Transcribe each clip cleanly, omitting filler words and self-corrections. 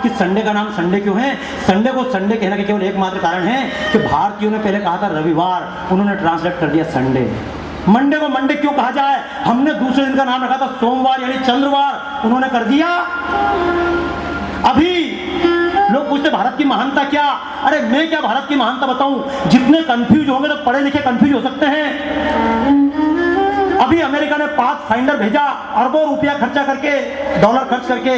कि संडे का नाम संडे क्यों है? संडे को संडे कहने का केवल एकमात्र कारण है कि भारतीयों ने पहले कहा था रविवार, उन्होंने ट्रांसलेट कर दिया संडे। मंडे को मंडे क्यों कहा जाए? हमने दूसरे दिन का नाम रखा था सोमवार यानी चंद्रवार, उन्होंने कर दिया। अभी लोग पूछते भारत की महानता क्या? अरे मैं क्या भारत की महानता बताऊं? जितने कंफ्यूज होंगे तो पढ़े लिखे कंफ्यूज हो सकते हैं। अभी अमेरिका ने पाथ फाइंडर भेजा, अरबों रुपया खर्चा करके, डॉलर खर्च करके,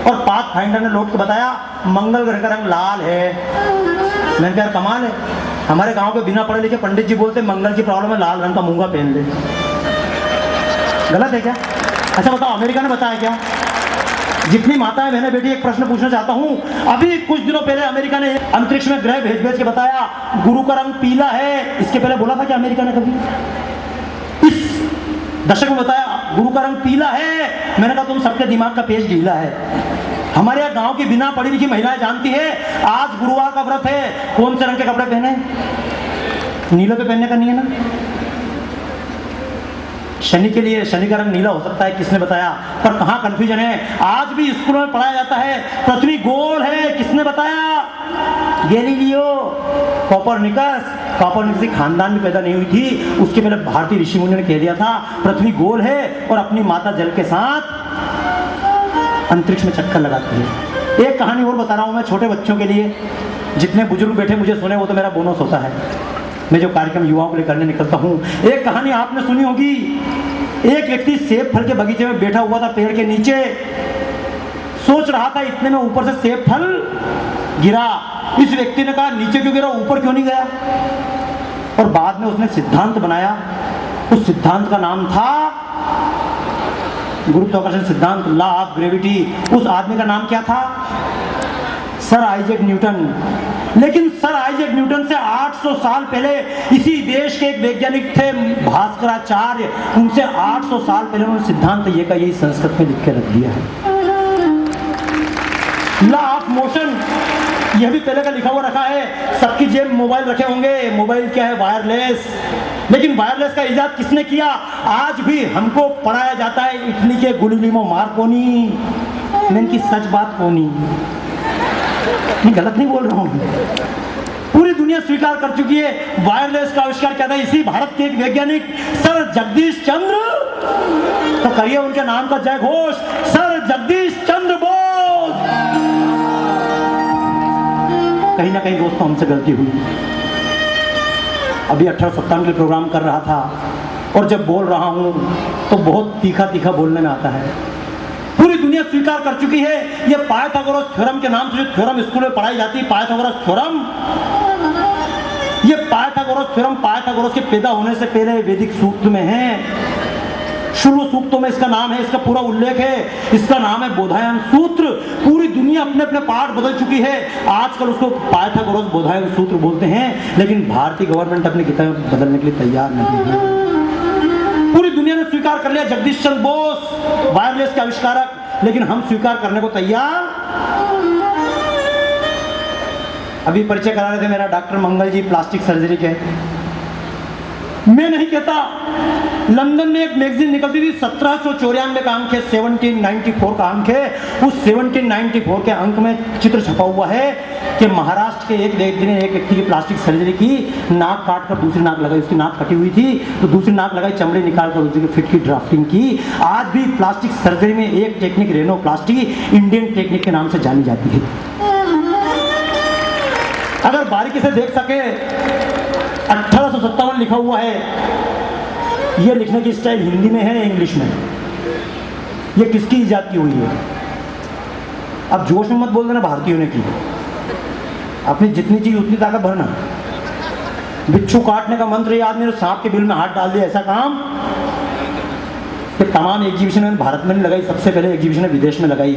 और पाथ फाइंडर ने लोग को बताया मंगल ग्रह का रंग लाल है। मैंने कहा कमाल है, हमारे गांव के बिना पढ़े लिखे पंडित जी बोलते मंगल की प्रॉब्लम है, लाल रंग का मूंगा पहन ले। गलत है क्या? अच्छा बताओ, अमेरिका ने बताया क्या? जितनी माताएं बहनें बेटी, एक प्रश्न पूछना चाहता हूं। अभी कुछ दिनों पहले अमेरिका ने अंतरिक्ष में ग्रह भेज भेज के बताया गुरु का रंग पीला है। इसके पहले बोला था कि अमेरिका ने कभी? इस दशक में बताया गुरु का रंग पीला है। मैंने कहा तुम सबके दिमाग का पेज ढीला है। हमारे यहाँ गांव की बिना पढ़ी लिखी महिलाएं जानती है आज गुरुवार का व्रत है, कौन से रंग के कपड़े पहने? नीले पे पहनने का नहीं है ना? शनि के लिए शनि का रंग नीला हो सकता है, किसने बताया? पर कहाँ कंफ्यूजन है? आज भी स्कूलों में पढ़ाया जाता है पृथ्वी गोल है, किसने बताया? गैलीलियो। कॉपरनिकस की खानदान में पैदा नहीं हुई थी, उसके पहले भारतीय ऋषि मुनियों ने कह दिया था पृथ्वी गोल है और अपनी माता जल के साथ अंतरिक्ष में चक्कर लगाती है। एक कहानी और बता रहा हूं मैं छोटे बच्चों के लिए। जितने बुजुर्ग बैठे मुझे सुने वो तो मेरा बोनस होता है, मैं जो कार्यक्रम युवाओं के लिए करने निकलता हूँ। एक कहानी आपने सुनी होगी। एक व्यक्ति सेब फल के बगीचे में बैठा हुआ था पेड़ के नीचे, सोच रहा था इतने में ऊपर से सेब फल गिरा। इस व्यक्ति ने कहा नीचे क्यों गिरा, ऊपर क्यों नहीं गया? और बाद में उसने सिद्धांत बनाया। उस सिद्धांत का नाम था गुरुत्वाकर्षण सिद्धांत, लॉ ऑफ ग्रेविटी। उस आदमी का नाम क्या था? Sir Isaac Newton. लेकिन सर आइजैक न्यूटन से 800 साल पहले इसी देश के एक वैज्ञानिक थे भास्कराचार्य, उनसे 800 साल पहले उन्होंने सिद्धांत ये का यही संस्कृत में लिख के रख दिया है। लॉ ऑफ मोशन यह भी पहले का लिखा हुआ रखा है। सबकी जेब में मोबाइल रखे होंगे। मोबाइल क्या है? वायरलेस। लेकिन वायरलेस का इजाद किसने किया? आज भी हमको पढ़ाया जाता है इटली के गुलिलिमो मार्कोनी। मैं इनकी सच बात कोनी, मैं गलत नहीं बोल रहा हूँ, पूरी दुनिया स्वीकार कर चुकी है। वायरलेस का आविष्कार किया था इसी भारत के एक वैज्ञानिक सर जगदीश चंद्र। तो करिए उनके नाम का जय घोष, सर जगदीश चंद्र बोस। कहीं ना कहीं दोस्तों हमसे गलती हुई। अभी 1857 के प्रोग्राम कर रहा था और जब बोल रहा हूं तो बहुत तीखा तीखा बोलने में आता है। पूरी दुनिया स्वीकार कर चुकी है ये पाइथागोरस थ्योरम के नाम से जो थ्योरम स्कूल में पढ़ाई जाती है, पाइथागोरस थ्योरम। ये पाइथागोरस थ्योरम पाइथागोरस के पैदा होने से पहले वैदिक सूक्त में है। शुरू सूक्तों में इसका नाम है, इसका पूरा उल्लेख है। इसका नाम है बोधायन सूत्र। पूरी दुनिया अपने अपने पार्ट बदल चुकी है। आजकल उसको पाइथागोरस बोधायन सूत्र बोलते हैं, लेकिन भारतीय गवर्नमेंट अपनी किताब बदलने के लिए तैयार नहीं है। पूरी दुनिया ने स्वीकार कर लिया जगदीश चंद्र बोस वायरलेस के आविष्कारक, लेकिन हम स्वीकार करने को तैयार। अभी परिचय करा रहे थे मेरा डॉक्टर मंगल जी प्लास्टिक सर्जरी के। मैं नहीं कहता, लंदन में एक मैगजीन निकलती थी 1794 का अंक है, 1794 का अंक है। उस 1794 के अंक में चित्र छपा हुआ है कि महाराष्ट्र के एक व्यक्ति ने एक व्यक्ति की प्लास्टिक सर्जरी की, नाक काट कर दूसरी नाक लगाई। उसकी नाक कटी हुई थी तो दूसरी नाक लगाई, चमड़ी निकाल कर उसी की फिट की ड्राफ्टिंग की। आज भी प्लास्टिक सर्जरी में एक टेक्निक रेनोप्लास्टी इंडियन टेक्निक के नाम से जानी जाती है। अगर बारीकी से देख सके 1857 लिखा हुआ है। ये लिखने की स्टाइल हिंदी में है, इंग्लिश में। ये किसकी इजाद की हुई है? अब जोश में मत बोल देना भारतीयों ने की। अपनी जितनी चीज उतनी ताकत भरना। बिच्छू काटने का मंत्र याद नहीं, सांप के बिल में हाथ डाल दिया, ऐसा काम कि तमाम एग्जीबिशन में भारत में नहीं लगाई, सबसे पहले एग्जीबिशन विदेश में लगाई।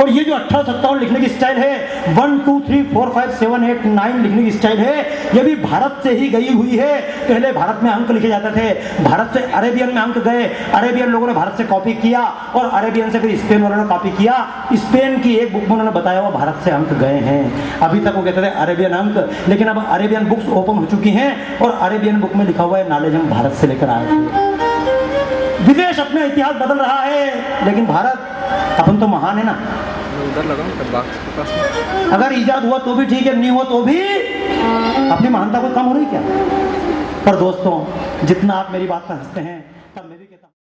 और ये जो 1857 लिखने की स्टाइल है, 1 2 3 4 5 7 8 9 लिखने की स्टाइल है, ये भी भारत से ही गई हुई है। पहले भारत में अंक लिखे जाते थे, भारत से अरेबियन में अंक गए, अरेबियन लोगों ने भारत से कॉपी किया और अरेबियन से फिर स्पेन वालों ने कॉपी किया। स्पेन की एक बुक में उन्होंने बताया हुआ भारत से अंक गए हैं। अभी तक वो कहते थे अरेबियन अंक, लेकिन अब अरेबियन बुक्स ओपन हो चुकी हैं और अरेबियन बुक में लिखा हुआ है नॉलेज हम भारत से लेकर आए थे। विदेश अपने इतिहास बदल रहा है, लेकिन भारत अपन तो महान है ना। उधर लगाऊं पास। अगर ईजाद हुआ तो भी ठीक है, नहीं हुआ तो भी अपनी महानता को कम हो रही क्या। पर दोस्तों, जितना आप मेरी बात पर हंसते हैं तब मैं भी कहता हूं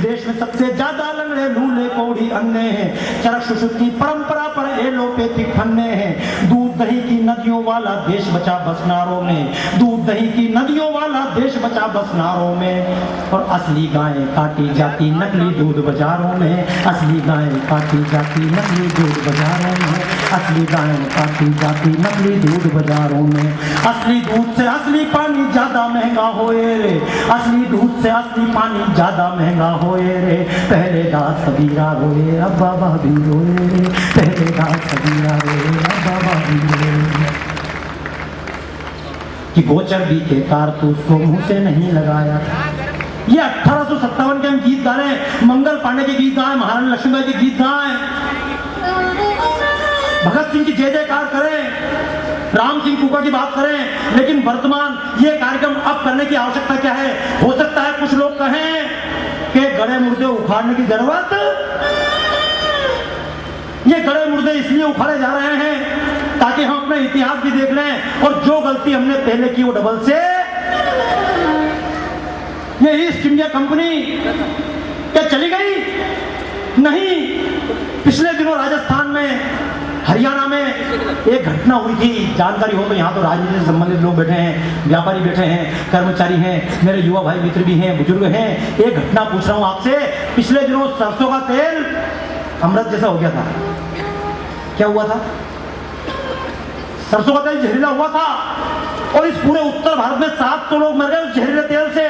देश में सबसे ज्यादा लंगड़े लूले पौड़ी अन्य हैं, चरक सुश्रुत की परंपरा पर एलोपैथिक फन्ने हैं। दूध दही की नदियों वाला देश बचा बसनारों में, दूध दही की नदियों वाला देश बचा बसनारों में। और असली गायें काटी जाती नकली दूध बाजारों में, असली गायें काटी जाती नकली दूध बाजारों में, असली गायें काटी जाती नकली दूध बाजारों में। असली दूध से असली पानी ज्यादा महंगा होए रे, असली दूध से असली पानी ज्यादा महंगा होए रे। पहले दास कबीरा रोए अब बाबा भी रोए रे, पहले दास कबीरा रोए अब बाबा भी रोए। कि गोचर भी के कारतूस को मुंह से नहीं लगाया था। ये 1857 के हम गीत गा रहे हैं, मंगल पांडे के गीत गाए, महारानी लक्ष्मीबाई के गीत गाए, भगत सिंह की जय जयकार करें, राम सिंह कुका की बात करें। लेकिन वर्तमान ये कार्यक्रम अब करने की आवश्यकता क्या है। हो सकता है कुछ लोग कहें कि गड़े मुर्दे उखाड़ने की जरूरत, ये गड़े मुर्दे इसलिए उखाड़े जा रहे हैं ताकि हम अपना इतिहास भी देख लें और जो गलती हमने पहले की वो डबल से। ये ईस्ट इंडिया कंपनी क्या चली गई? नहीं। पिछले दिनों राजस्थान में, हरियाणा में एक घटना हुई थी, जानकारी हो तो यहाँ तो राजनीति से संबंधित लोग बैठे हैं, व्यापारी बैठे हैं, कर्मचारी हैं, मेरे युवा भाई मित्र भी हैं, बुजुर्ग हैं। एक घटना पूछ रहा हूँ आपसे। पिछले दिनों सरसों का तेल अमृत जैसा हो गया था। क्या हुआ था? सरसों का तेल जहरीला हुआ था और इस पूरे उत्तर भारत में 700 लोग मर गए उस जहरीले तेल से।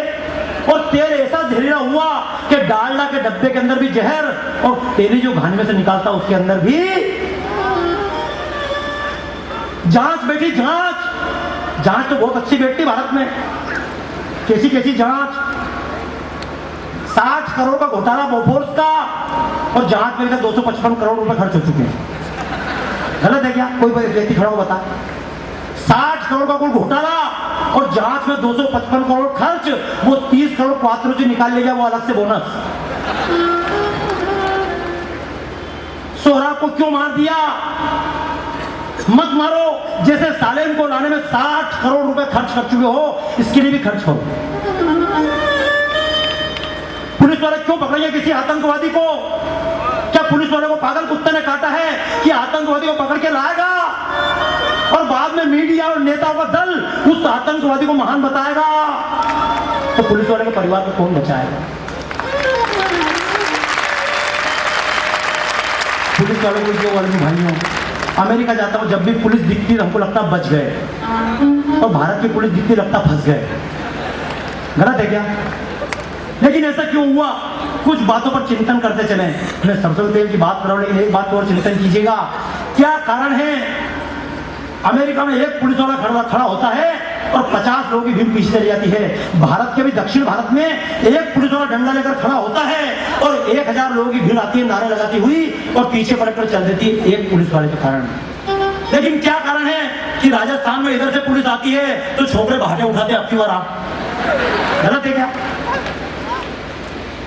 और तेल ऐसा जहरीला हुआ कि डालडा के डब्बे के अंदर भी जहर और तेली जो घानी में से निकालता उसके अंदर भी जांच बैठी। जांच तो बहुत अच्छी बैठती भारत में, कैसी कैसी जांच। 60 करोड़ का घोटाला बोफोर्स का और जांच में 255 करोड़ रुपए खर्च हो चुके हैं। गलत है क्या? कोई व्यक्ति खड़ा हो बता। 60 करोड़ का कोई घोटाला और जांच में 255 करोड़ खर्च, वो 30 करोड़ पात्रों से निकाल ले गया, वो अलग से बोनस। सोहराब को क्यों मार दिया? मत मारो। जैसे सालेम को लाने में 60 करोड़ रुपए खर्च कर चुके हो, इसके लिए भी खर्च करो। पुलिस वाले क्यों पकड़ेंगे किसी आतंकवादी को? क्या पुलिस वाले को पागल कुत्ते ने काटा है कि आतंकवादी को पकड़ के लाएगा और बाद में मीडिया और नेताओं का दल उस आतंकवादी को महान बताएगा? तो पुलिस वाले के परिवार को कौन बचाएगा? पुलिस वालों को जो वाले भाइयों, अमेरिका जाता हूं, जब भी पुलिस दिखती हमको लगता बच गए, और भारत की पुलिस दिखती लगता फंस गए। गलत है क्या? लेकिन ऐसा क्यों हुआ? कुछ बातों पर चिंतन करते चले। मैं सरसों तेल की बात कर रहा हूं, लेकिन एक बात और चिंतन कीजिएगा, क्या कारण है? अमेरिका में एक पुलिस वाला खड़ा होता है और 50 लोगों की भीड़ पीछे चली जाती है। भारत के भी दक्षिण भारत में एक पुलिस वाला डंडा लेकर खड़ा होता है और 1000 लोगों की भीड़ आती है नारे लगाती हुई और पीछे पलटकर चल देती है एक पुलिस वाले के कारण। लेकिन क्या कारण है कि राजस्थान में इधर से पुलिस आती है तो छोकरे भाटे उठाते अब की बार आप। गलत है क्या?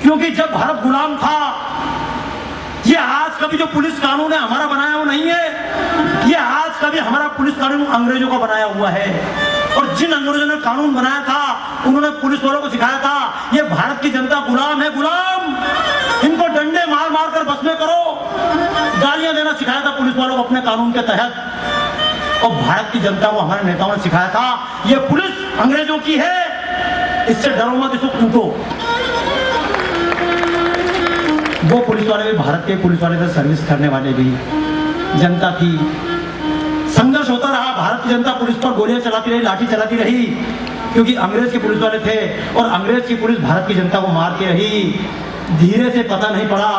क्योंकि जब भारत गुलाम था, ये आज कभी जो पुलिस कानून है हमारा बनाया वो नहीं है। ये आज कभी हमारा पुलिस कानून अंग्रेजों का बनाया हुआ है। और जिन अंग्रेजों ने कानून बनाया था उन्होंने पुलिस वालों को सिखाया था ये भारत की जनता गुलाम है, गुलाम, इनको डंडे मार मार कर बस में करो, गालियां देना सिखाया था पुलिस वालों को अपने कानून के तहत। और भारत की जनता को हमारे नेताओं ने सिखाया था ये पुलिस अंग्रेजों की है, इससे डरो मत, इसको कूटो। वो पुलिस वाले भी भारत के पुलिस वाले थे, सर्विस करने वाले भी जनता थी। संघर्ष होता रहा, भारत की जनता पुलिस पर गोलियां चलाती रही, लाठी चलाती रही, क्योंकि अंग्रेज के पुलिस वाले थे और अंग्रेज की पुलिस भारत की जनता को मारती रही। धीरे से पता नहीं पड़ा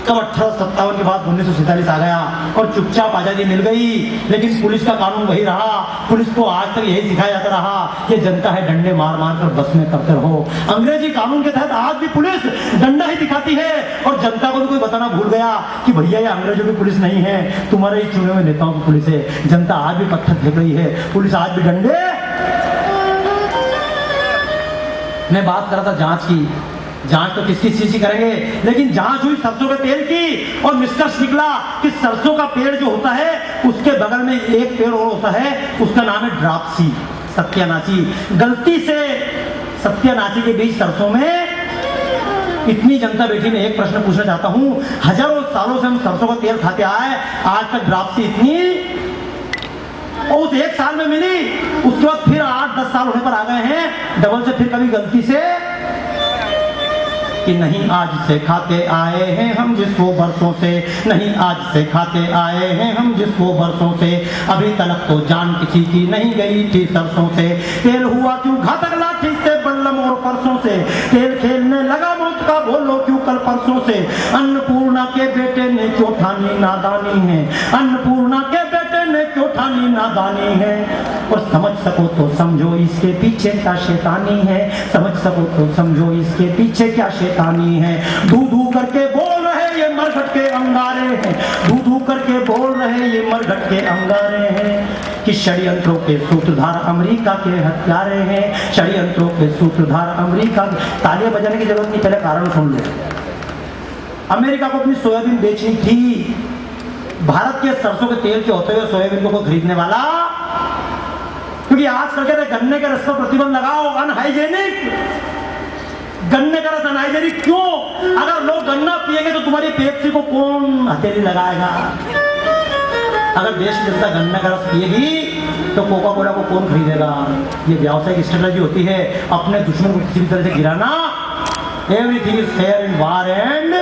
कब 1857 के बाद 1947 आ गया और चुपचाप आजादी मिल गई। लेकिन पुलिस का कानून वही रहा। पुलिस को आज तक यही सिखाया जाता रहा कि जनता है डंडे मार मार कर बस में करते रहो। अंग्रेजी कानून के तहत आज भी पुलिस डंडा ही दिखाती है और जनता को भी कोई बताना भूल गया कि भैया ये अंग्रेजों की पुलिस नहीं है, तुम्हारे ही चुने हुए नेताओं की पुलिस है। जनता आज भी पत्थर फेंक रही है, पुलिस आज भी डंडे। मैं बात कर रहा था जांच की। जांच तो किस किस चीज की करेंगे, लेकिन जांच हुई सरसों के तेल की और निष्कर्ष निकला कि सरसों का पेड़ जो होता है उसके बगल में एक पेड़ और होता है, उसका नाम है ड्राप्सी, सत्यानाशी। गलती से सत्यानाशी के बीच सरसों में इतनी जनता बैठी। मैं एक प्रश्न पूछना चाहता हूं, हजारों सालों से हम सरसों का तेल खाते आए, आज तक ड्राप्सी इतनी और उस एक साल में मिली, उसके बाद फिर 8-10 साल होने पर आ गए हैं डबल से। फिर कभी गलती से कि नहीं आज से खाते आए हैं हम जिसको बरसों से, नहीं आज से खाते आए हैं हम जिसको बरसों से, अभी तक तो जान किसी की नहीं गई थी सरसों से। तेल हुआ क्यों घातक लाठी से बल्लम और परसों से, तेल खेलने लगा मौत का बोलो क्यों कल परसों से। अन्नपूर्णा के बेटे ने क्यों ठानी नादानी है, अन्नपूर्णा के बेटे ने क्यों ठानी नादानी है। और समझ सको तो समझो इसके पीछे क्या शैतानी है, समझ सको तो समझो इसके पीछे क्या शैतानी है। धू धू करके बोल रहे ये मरघट के अंगारे हैं, धू धू करके बोल रहे ये मरघट के अंगारे हैं कि षड्यंत्रों के सूत्रधार अमेरिका के हत्यारे हैं, षड्यंत्रों के सूत्रधार अमेरिका। तालियां बजाने की जरूरत नहीं, पहले कारण सुन लो। अमेरिका को अपनी सोयाबीन बेचनी थी, भारत के सरसों के तेल के होते हुए सोयाबीन को कोई खरीदने वाला, क्योंकि आज कल कहते गन्ने के रस पर प्रतिबंध लगाओ, अनहाइजेनिक। गन्ने का रस अनहाइजेनिक क्यों? अगर लोग गन्ना पिएंगे तो तुम्हारी पेप्सी को कौन हथेली लगाएगा? अगर देश की जनता गन्ने का रस पिएगी तो कोका कोला को कौन खरीदेगा? ये व्यावसायिक स्ट्रेटजी होती है, अपने दुश्मन को किसी भी तरह से गिराना। Everything is fair in war and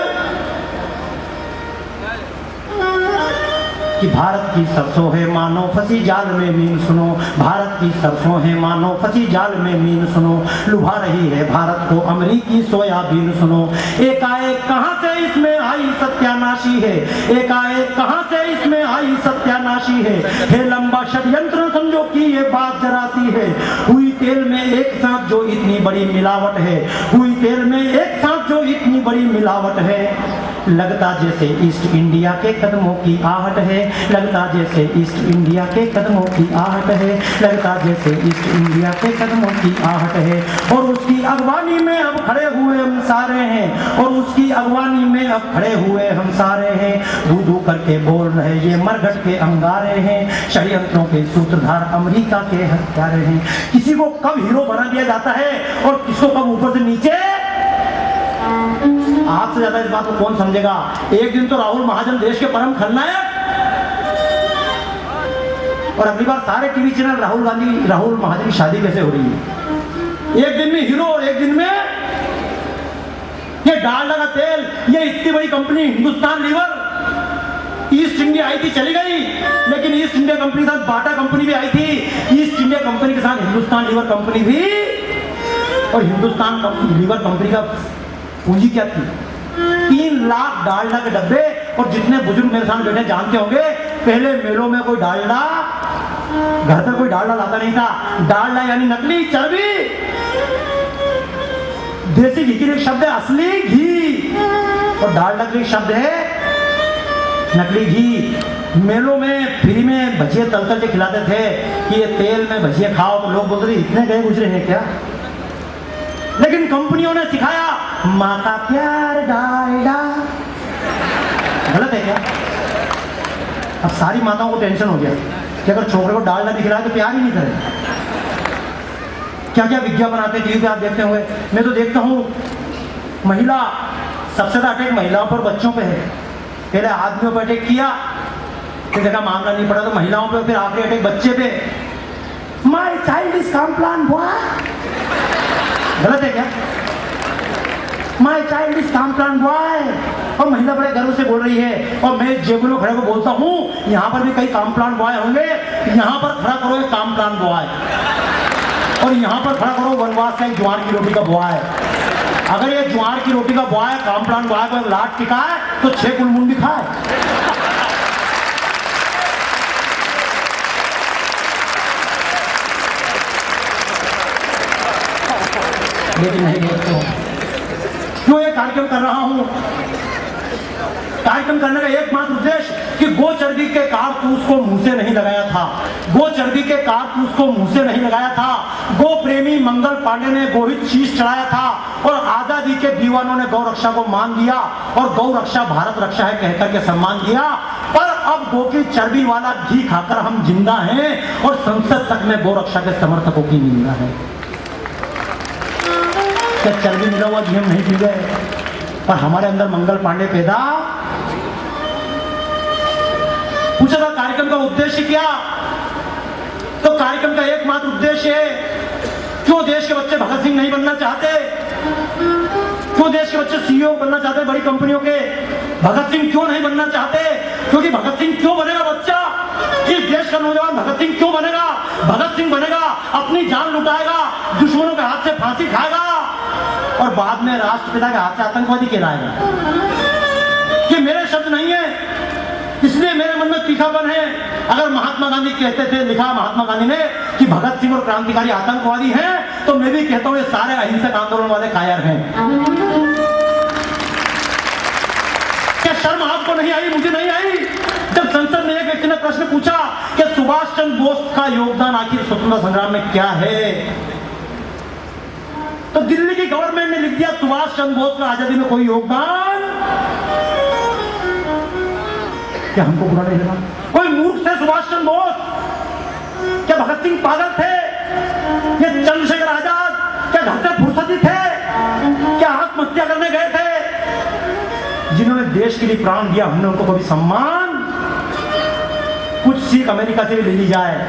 कि भारत की सरसों है मानो फंसी जाल में मीन सुनो, भारत की सरसों है मानो फंसी जाल में मीन सुनो, लुभा रही है भारत को अमरीकी सोयाबीन सुनो। एकाएक कहां से इसमें आई सत्यानाशी है, एकाएक कहां से इसमें आई सत्यानाशी है लंबा षड्यंत्र समझो कि ये बात जरा सी है। हुई तेल में एक साथ जो इतनी बड़ी मिलावट है, हुई तेल में एक साथ जो इतनी बड़ी मिलावट है, लगता जैसे ईस्ट इंडिया के कदमों की आहट है, लगता जैसे ईस्ट इंडिया के कदमों की आहट है, लगता जैसे ईस्ट इंडिया के कदमों की आहट है। और उसकी अगवानी में अब खड़े हुए हम सारे हैं, और उसकी अगवानी में अब खड़े हुए हम सारे हैं। धू धू करके बोल रहे ये मरघट के अंगारे हैं, षड्यंत्रों के सूत्रधार अमेरिका के हत्यारे हैं। किसी को कब हीरो बना दिया जाता है और किसको कब ऊपर से नीचे, आपसे ज्यादा इस बात को कौन समझेगा? एक दिन तो राहुल महाजन देश के परम खलनायक, और अगली बार सारे टीवी चैनल राहुल महाजन की शादी कैसे हो रही है? एक दिन में हीरो और एक दिन में ये डालडा का तेल। ये इतनी बड़ी company Hindustan Lever, East India आई थी चली गई, लेकिन ईस्ट इंडिया कंपनी के साथ बाटा कंपनी भी आई थी, ईस्ट इंडिया कंपनी के साथ हिंदुस्तान लीवर कंपनी भी। और हिंदुस्तान लीवर कंपनी का पूंजी क्या थी? 3 लाख डालडा के डब्बे। और जितने बुजुर्ग मेरे सामने बैठे जानते होंगे, पहले मेलों में कोई डालडा, घर पर कोई डालडा लाता नहीं था। डालडा यानी नकली चर्बी, देसी घी के लिए शब्द है असली घी, और डालडा के लिए शब्द है नकली घी। मेलों में फ्री में भजिया तल के खिलाते थे कि ये तेल में भजिया खाओ, तो लोग बोलते थे इतने गए गुजरे हैं क्या? लेकिन कंपनियों ने सिखाया माँ का प्यार डालडा। गलत है क्या? अब सारी माताओं को टेंशन हो गया कि अगर छोकरे को डालडा दिख रहा है तो प्यार ही नहीं करे। क्या क्या विज्ञापन आते टीवी पे आप देखते हुए। मैं तो देखता हूँ महिला, सबसे ज्यादा अटैक महिलाओं पर बच्चों पे है। पहले आदमियों पर अटैक किया, फिर देखा मामला नहीं पड़ा तो महिलाओं पे, फिर आखिरी अटैक बच्चे पे। My child is Complan boy. गलत है क्या? My child is Complan boy. और महिला बड़े गर्व से बोल रही है, और मैं जेबुल में खड़े को बोलता हूँ यहाँ पर भी कई कॉम्प्लान बॉय होंगे, यहाँ पर खड़ा करो एक कॉम्प्लान बॉय। और यहाँ पर खड़ा करो वनवास का एक ज्वार की रोटी का बुआ है। अगर ये ज्वार की रोटी का बुआ है, काम प्लान बुआ है, लाट टिका है तो 6 कुलमुंड भी खाए। लेकिन नहीं दोस्तों, क्यों ये कार्यक्रम कर रहा हूं? कार्यक्रम करने का एकमात्र उद्देश्य कि गो चर्बी के कारतूस को मुंह से नहीं लगाया था, गो चर्बी के कारतूस को मुंह से नहीं लगाया था। गो प्रेमी मंगल पांडे ने गोहित शीश चढ़ाया था और आजादी के दीवानों ने गौ रक्षा को मान दिया और गौ रक्षा भारत रक्षा है कहकर के सम्मान दिया। पर अब गो की चर्बी वाला घी खाकर हम जिंदा हैं और संसद तक में गौ रक्षा के समर्थकों की निंदा है। क्या चर्बी मिला हुआ घी हम नहीं पी गए, पर हमारे अंदर मंगल पांडे पैदा। पूछा था कार्यक्रम का उद्देश्य क्या, तो कार्यक्रम का एकमात्र उद्देश्य है क्यों देश के बच्चे भगत सिंह नहीं बनना चाहते, क्यों देश के बच्चे सीईओ बनना चाहते बड़ी कंपनियों के, भगत सिंह क्यों नहीं बनना चाहते? क्योंकि भगत सिंह क्यों बनेगा बच्चा, इस देश का नौजवान भगत सिंह क्यों बनेगा? भगत सिंह बनेगा, अपनी जान लुटाएगा, दुश्मनों के हाथ से फांसी खाएगा और बाद में राष्ट्रपिता के हाथ से आतंकवादी कहलाएगा। ये मेरे शब्द नहीं है, इसलिए मेरे मन में तीखापन है। अगर महात्मा गांधी कहते थे, लिखा महात्मा गांधी ने कि भगत सिंह और क्रांतिकारी आतंकवादी हैं, तो मैं भी कहता हूं ये सारे अहिंसक आंदोलन वाले कायर हैं। क्या शर्म आपको नहीं आई? मुझे नहीं आई। जब संसद में एक व्यक्ति ने प्रश्न पूछा कि सुभाष चंद्र बोस का योगदान आखिर स्वतंत्रता संग्राम में क्या है, तो दिल्ली की गवर्नमेंट ने लिख दिया सुभाष चंद्र बोस का आजादी में कोई योगदान। क्या हमको बुरा नहीं लगा? कोई मूर्ख थे सुभाष चंद्र बोस? क्या भगत सिंह पागल थे? क्या चंद्रशेखर आजाद क्या घर से फुर्सती थे? क्या आत्महत्या करने गए थे? जिन्होंने देश के लिए प्राण दिया, हमने उनको कभी सम्मान? कुछ सीख अमेरिका से भी ले ली जाए।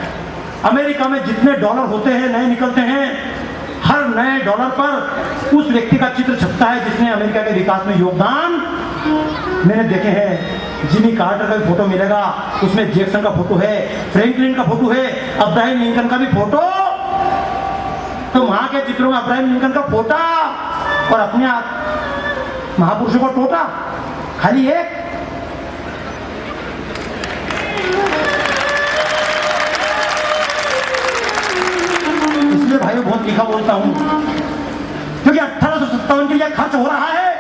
अमेरिका में जितने डॉलर होते हैं, नए निकलते हैं, हर नए डॉलर पर उस व्यक्ति का चित्र छपता है जिसने अमेरिका के विकास में योगदान। मैंने देखे हैं, जिमी कार्टर का भी फोटो मिलेगा, उसमें जैक्सन का फोटो है, फ्रैंकलिन का फोटो है, अब्राहम लिंकन का भी फोटो। तो वहां के चित्रों में अब्राहम लिंकन का फोटा और अपने महापुरुषों का टोटा, खाली एक। इसलिए भाइयों बहुत तीखा बोलता हूं, क्योंकि 1857 के लिए खर्च हो रहा है।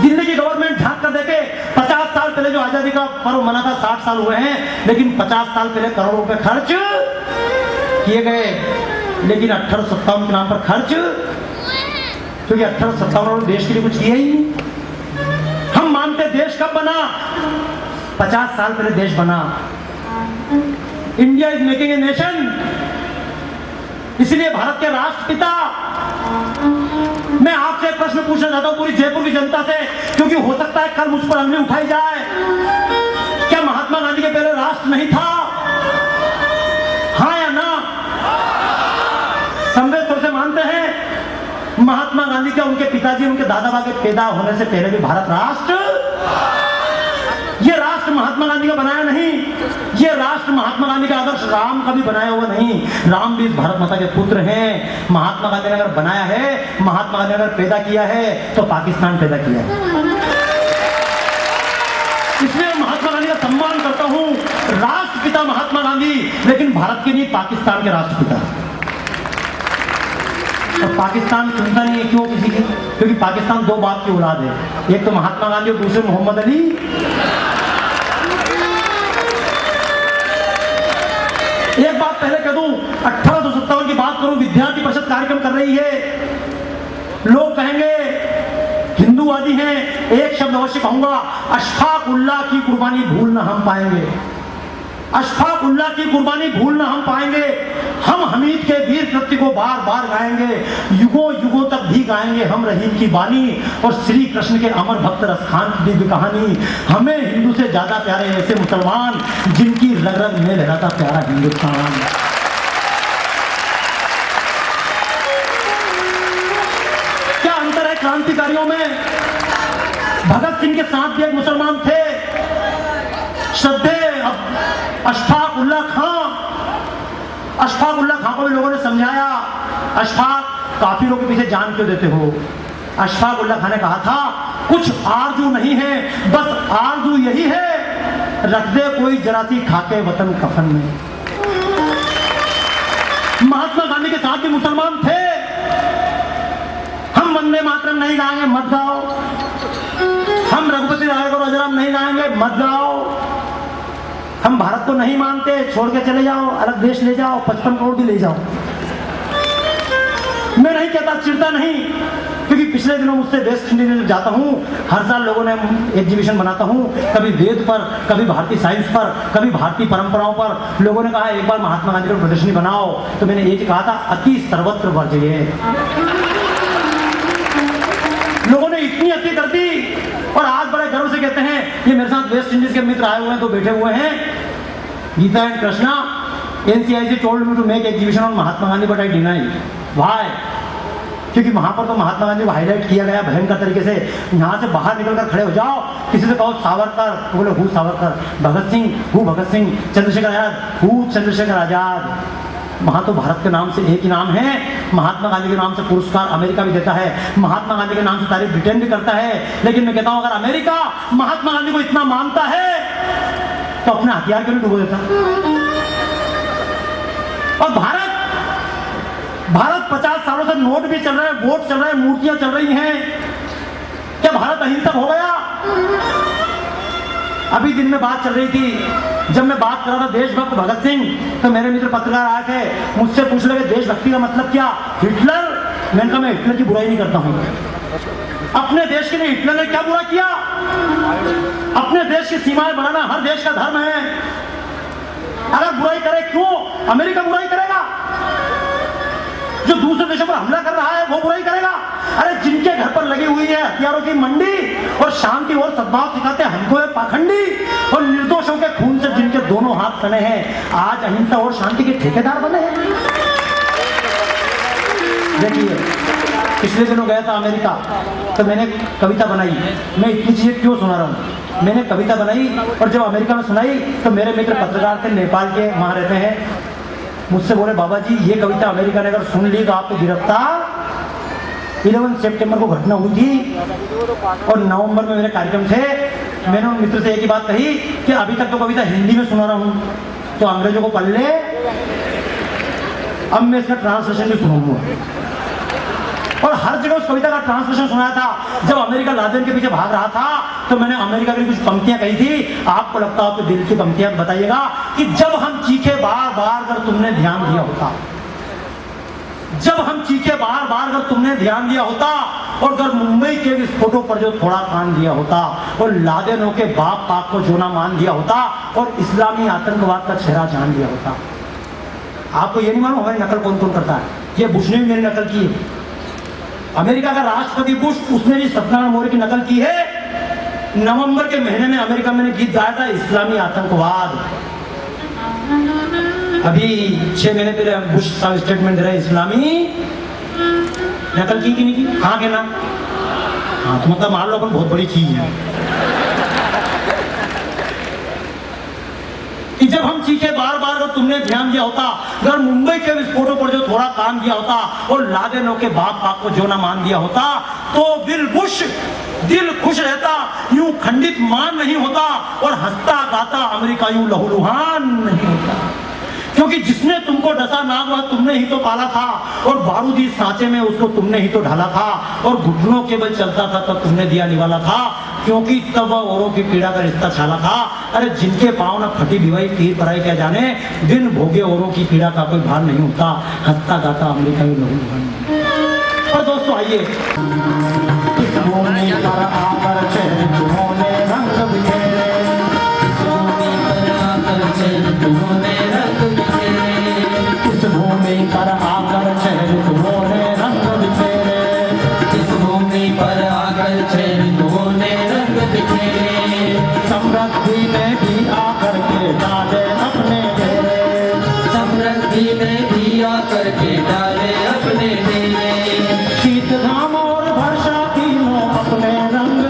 दिल्ली की गवर्नमेंट झांक कर देखे, 50 साल पहले जो आजादी का पर्व मना था, 60 साल हुए हैं, लेकिन 50 साल पहले करोड़ों रुपए खर्च किए गए, लेकिन 1857 के नाम पर खर्च, क्योंकि 1857 ने देश के लिए कुछ किया ही नहीं। हम मानते देश कब बना? 50 साल पहले देश बना। India is making a nation. इसलिए भारत के राष्ट्रपिता, मैं आपसे प्रश्न पूछना चाहता हूं पूरी जयपुर की जनता से, क्योंकि हो सकता है कल मुझ पर अंगली उठाई जाए। क्या महात्मा गांधी के पहले राष्ट्र नहीं था? हाँ या ना? संवेदन से मानते हैं महात्मा गांधी क्या उनके पिताजी, उनके दादा बाबा के पैदा होने से पहले भी भारत राष्ट्र? ये राष्ट्र महात्मा गांधी का बनाया नहीं, ये राष्ट्र महात्मा गांधी का आदर्श राम का भी बनाया हुआ नहीं। राम भी इस भारत माता के पुत्र हैं। महात्मा गांधी ने अगर बनाया है, महात्मा गांधी ने अगर पैदा किया है, तो पाकिस्तान पैदा किया है। इसलिए महात्मा गांधी का सम्मान करता हूं, राष्ट्रपिता महात्मा गांधी, लेकिन भारत के नहीं, पाकिस्तान के राष्ट्रपिता। और पाकिस्तान चुनता नहीं है, क्यों किसी की? क्योंकि पाकिस्तान दो बाप की औलाद है, एक तो महात्मा गांधी और दूसरे मोहम्मद अली। एक बात पहले कह दूं, 1857 की बात करूं, विद्यार्थी परिषद कार्यक्रम कर रही है। लोग कहेंगे हिंदूवादी हैं, एक शब्द अवश्य कहूंगा, अशफाक उल्लाह की कुर्बानी भूल ना हम पाएंगे। अशफाक उल्लाह की कुर्बानी भूल ना हम पाएंगे। हम हमीद के वीर कृत्य को बार बार गाएंगे, युगों युगों तक भी गाएंगे हम रहीम की बानी और श्री कृष्ण के अमर भक्त रसखान की दिव्य कहानी। हमें हिंदू से ज्यादा प्यारे ऐसे मुसलमान जिनकी रग रग में लहराता प्यारा हिंदुस्तान। क्या अंतर है क्रांतिकारियों में? भगत सिंह के साथ भी एक मुसलमान थे, श्रद्धेय अशफाक उल्लाह खां, अशफाक उल्लाह खां को भी लोगों ने समझाया, अशफाक काफिरों के पीछे जान क्यों देते हो? अशफाक उल्लाह खां ने कहा था कुछ आरजू नहीं है, बस आरजू यही है रख दे कोई जरा सी खाके वतन कफन में। महात्मा गांधी के साथ भी मुसलमान थे। हम वंदे मातरम नहीं गाएंगे, मत गाओ। हम रघुपति राय को रजराम नहीं गाएंगे, मत गाओ। हम भारत को नहीं मानते, छोड़ के चले जाओ, अलग देश ले जाओ, 55 करोड़ भी ले जाओ। मैं नहीं कहता, चिढ़ता नहीं, क्योंकि पिछले दिनों मुझसे वेस्ट इंडीज में जाता हूँ, हर साल लोगों ने एग्जीबिशन बनाता हूँ, कभी वेद पर, कभी भारतीय साइंस पर, कभी भारतीय परंपराओं पर। लोगों ने कहा एक बार महात्मा गांधी को प्रदर्शनी बनाओ, तो मैंने ये कहा था अति सर्वत्र वर्जयेह। लोगों ने इतनी अति कर दी और आज बड़े गर्व से कहते हैं, ये मेरे साथ वेस्ट इंडीज के मित्र आए हुए हैं तो बैठे हुए हैं, Gita and Krishna NCIC told me to make exhibition on Mahatma Gandhi but I deny। Why? क्योंकि वहां पर तो महात्मा गांधी को हाईलाइट किया गया भयंकर तरीके से। यहाँ से बाहर निकलकर खड़े हो जाओ, किसी से कहो सावरकर, तो बोले हु सावरकर, भगत सिंह हु भगत सिंह, चंद्रशेखर आजाद हु चंद्रशेखर आजाद। वहां तो भारत के नाम से एक ही नाम है, महात्मा गांधी के नाम से पुरस्कार अमेरिका भी देता है, महात्मा गांधी के नाम से तारीफ ब्रिटेन भी करता है। लेकिन मैं कहता हूं अगर अमेरिका महात्मा गांधी को इतना मानता है तो अपने हथियार क्यों नहीं डुबो देता? और भारत 50 सालों से नोट भी चल रहे हैं, वोट चल रहे हैं, मूर्तियां चल रही हैं, क्या भारत अहिंसक हो गया? अभी दिन में बात चल रही थी, जब मैं बात कर रहा था देशभक्त भगत सिंह, तो मेरे मित्र पत्रकार आए थे, मुझसे पूछ लगे देशभक्ति का मतलब क्या? हिटलर? मैंने कहा मैं हिटलर की बुराई नहीं करता हूं। अपने देश के लिए हिटलर ने क्या बुरा किया? अपने देश की सीमाएं बढ़ाना हर देश का धर्म है। अगर बुराई करे क्यों अमेरिका बुराई करेगा? जो दूसरे देशों पर हमला कर रहा है वो बुराई करेगा? अरे जिनके घर पर लगी हुई है हथियारों की मंडी और शांति और सद्भाव सिखाते हैं हमको है पाखंडी, और निर्दोषों के खून से जिनके दोनों हाथ सने हैं आज अहिंसा और शांति के ठेकेदार बने हैं। देखिए पिछले दिनों गया था अमेरिका, तो मैंने कविता बनाई। मैं इतनी चीजें क्यों सुना रहा हूँ? मैंने कविता बनाई और जब अमेरिका में सुनाई तो मेरे मित्र पत्रकार थे, नेपाल के, वहां रहते हैं, मुझसे बोले बाबा जी ये कविता अमेरिका ने अगर सुन ली तो आपको गिरफ्तार। 11 सितंबर को घटना हुई थी और नवंबर में मेरे कार्यक्रम थे। मैंने उन मित्र से एक ही बात कही कि अभी तक तो कविता हिंदी में सुना रहा हूँ, तो अंग्रेजों को पढ़ ले, अब मैं इसका ट्रांसलेशन भी सुनाऊंगा। और हर जगह उस कविता का ट्रांसलेशन सुनाया था। जब अमेरिका लादेन के पीछे भाग रहा था तो मैंने अमेरिका की कुछ पंक्तियां कही थी, आपको लगता हो तो दिल की पंक्तियां बताइएगा कि जब हम चीखे बार बार अगर तुमने ध्यान दिया होता, जब हम चीखे बार बार अगर तुमने ध्यान दिया होता, और अगर मुंबई के विस्फोटों पर जो थोड़ा कान दिया होता, और लादेनों के बाप पाक को जो ना मान दिया होता, और इस्लामी आतंकवाद का चेहरा जान दिया होता। आपको ये नहीं मालूम हमारी नकल कौन कौन करता है? ये बुश ने भी मेरी नकल की है। अमेरिका का राष्ट्रपति बुश, उसने भी सत्यनारायण मौर्य की नकल की है। नवंबर के महीने में अमेरिका में गीत गाया था इस्लामी आतंकवाद। अभी 6 महीने पहले बुश साहब स्टेटमेंट दे रहे इस्लामी, नकल की नहीं की? हाँ के ना? हाँ तो मतलब मान लो अपन बहुत बड़ी चीज है कि जब हम चीखे बार बार अगर तुमने ध्यान दिया होता, अगर मुंबई के विस्फोटों पर जो थोड़ा काम दिया होता, और लादेनों के बाप पाक को जो ना मान दिया होता, तो बिल बुश दिल खुश रहता, यूं खंडित मान नहीं होता, और हंसता गाता अमेरिका यूं लहूलुहान नहीं होता। क्योंकि जिसने तुमको डसा नाग वह तुमने ही तो पाला था, और बारूदी सांचे में उसको तुमने ही तो ढाला था, और घुटनों के बल चलता था तब तुमने दिया निवाला था, क्योंकि तब वह औरों की पीड़ा का रिश्ता छाला था। अरे जिनके पाँव न फटी भिवाई पीर पराई क्या जाने, दिन भोगे औरों की पीड़ा का कोई भार नहीं होता, हंसता गाता अमेरिका में लोग। और दोस्तों आइए, इस भूमि पर आकर चेहरे तुम्होंने रंग बिखेरे, इस भूमि पर आकर चेहरे तुम्होंने रंग बिखेरे, इस भूमि पर आकर चेहरे तुम्होंने रंग बिखेरे, इस भूमि पर आकर चेहरे तुम्होंने रंग बिखेरे, समृद्धि में भी आकर के डाले अपने डेरे, समृद्धि में भी आकर के डाले अपने डेरे, शीत घाम और वर्षा तीनों अपने रंग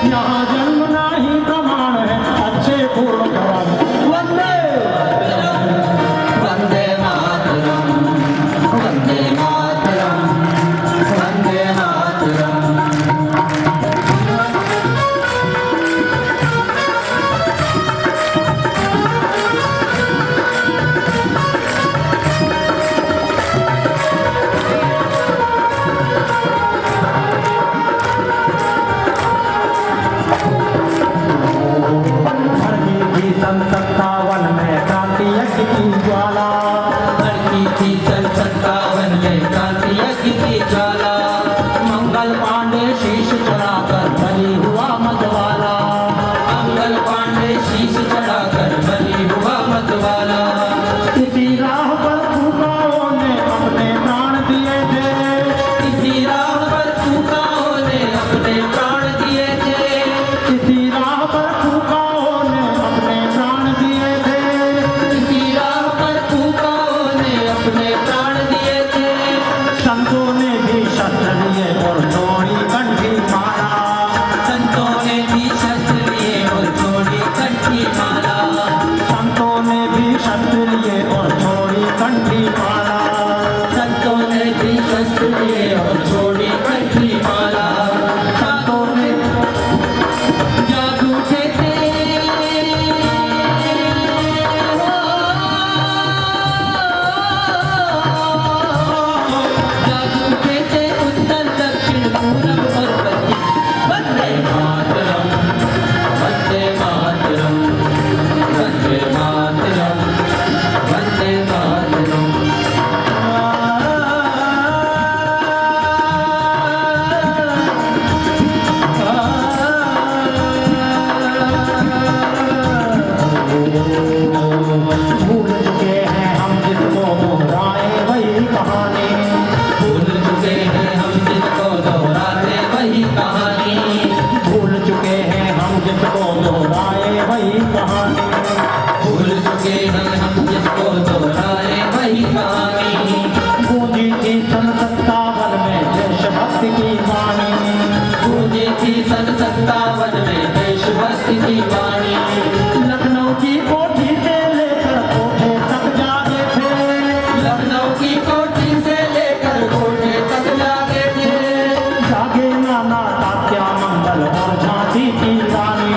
यहाँ जन्मना ही प्रमाण है अच्छे पूर्ण कराम। वंदे वंदे मातरम, वंदे मातरम, वंदे मातरम। भड़की थी सन 57 में क्रांति यज्ञ की ज्वाला। भड़की थी सन 57 में क्रांति यज्ञ की ज्वाला। मंगल पांडे शीश चढ़ाकर बलि हुआ मतवाला। मंगल पांडे शीश चढ़ाकर बलि हुआ मतवाला। इसी राह पर फूकाओं ने अपने प्राण दिए थे। इसी राह पर फूकाओं ने अपने प्राण दिए थे। इसी राह पर फूकाओं ने अपने प्राण दिए थे। इसी राह पर फूकाओं ने अपने प्राण दिए थे। संतों ने भी शस्त्र लिए और तोड़ी कंठी माला। संतों ने भी शस्त्र लिए और छोड़ी कंठी माला। संतों ने भी शस्त्र लिए और छोड़ी कंठी माला। संतों ने भी शस्त्र लिए और छोड़ी कंठी माला। संतों ने जाग उठे थे जाग उठे थे उत्तर दक्षिण पूरब और पश्चिम। वंदे मातरम, वंदे मातरम, वंदे मातरम, वंदे मातरम। भूल चुके हैं हम जिसको दोहराए वही कहानी। भूल चुके हैं हम जिसको दोहराते वही कहानी। भूल चुके हैं हम जिसको दोहराए वही कहानी। भूल चुके हैं हम जिसको दोहराए वही कहानी। गूंजी थी सन 57 में देशभक्ति की वाणी। गूंजी थी सन 57 में देशभक्ति की वाणी। लखनऊ की कोठी से लेकर कोठे तक जागे थे। लखनऊ की कोठी से लेकर कोठे तक जागे थे। जागे नाना तात्या मंगल और झांसी की रानी।